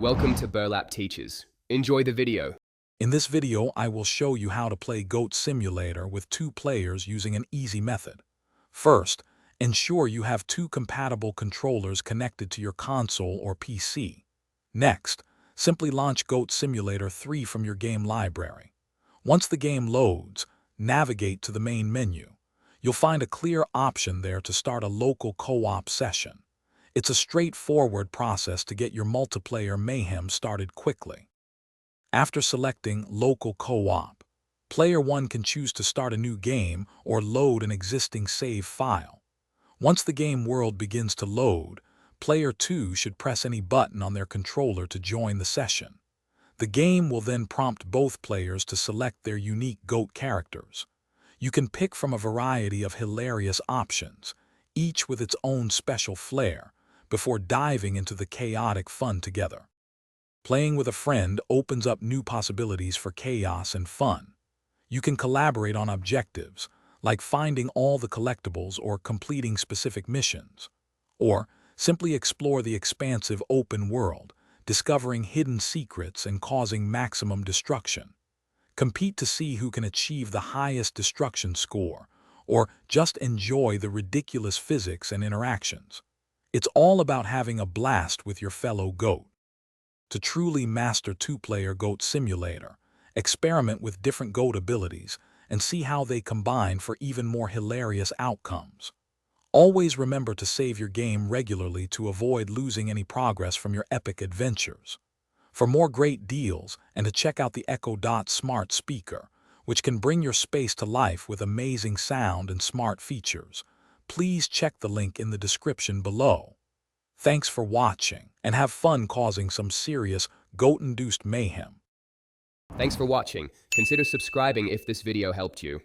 Welcome to Burlap Teachers. Enjoy the video. In this video, I will show you how to play Goat Simulator with two players using an easy method. First, ensure you have two compatible controllers connected to your console or PC. Next, simply launch Goat Simulator 3 from your game library. Once the game loads, navigate to the main menu. You'll find a clear option there to start a local co-op session. It's a straightforward process to get your multiplayer mayhem started quickly. After selecting Local Co-op, Player 1 can choose to start a new game or load an existing save file. Once the game world begins to load, Player 2 should press any button on their controller to join the session. The game will then prompt both players to select their unique GOAT characters. You can pick from a variety of hilarious options, each with its own special flair, before diving into the chaotic fun together. Playing with a friend opens up new possibilities for chaos and fun. You can collaborate on objectives, like finding all the collectibles or completing specific missions. Or simply explore the expansive open world, discovering hidden secrets and causing maximum destruction. Compete to see who can achieve the highest destruction score, or just enjoy the ridiculous physics and interactions. It's all about having a blast with your fellow GOAT. To truly master two-player Goat Simulator, experiment with different GOAT abilities and see how they combine for even more hilarious outcomes. Always remember to save your game regularly to avoid losing any progress from your epic adventures. For more great deals and to check out the Echo Dot smart speaker, which can bring your space to life with amazing sound and smart features, please check the link in the description below. Thanks for watching, and have fun causing some serious GOAT-induced mayhem. Thanks for watching. Consider subscribing if this video helped you.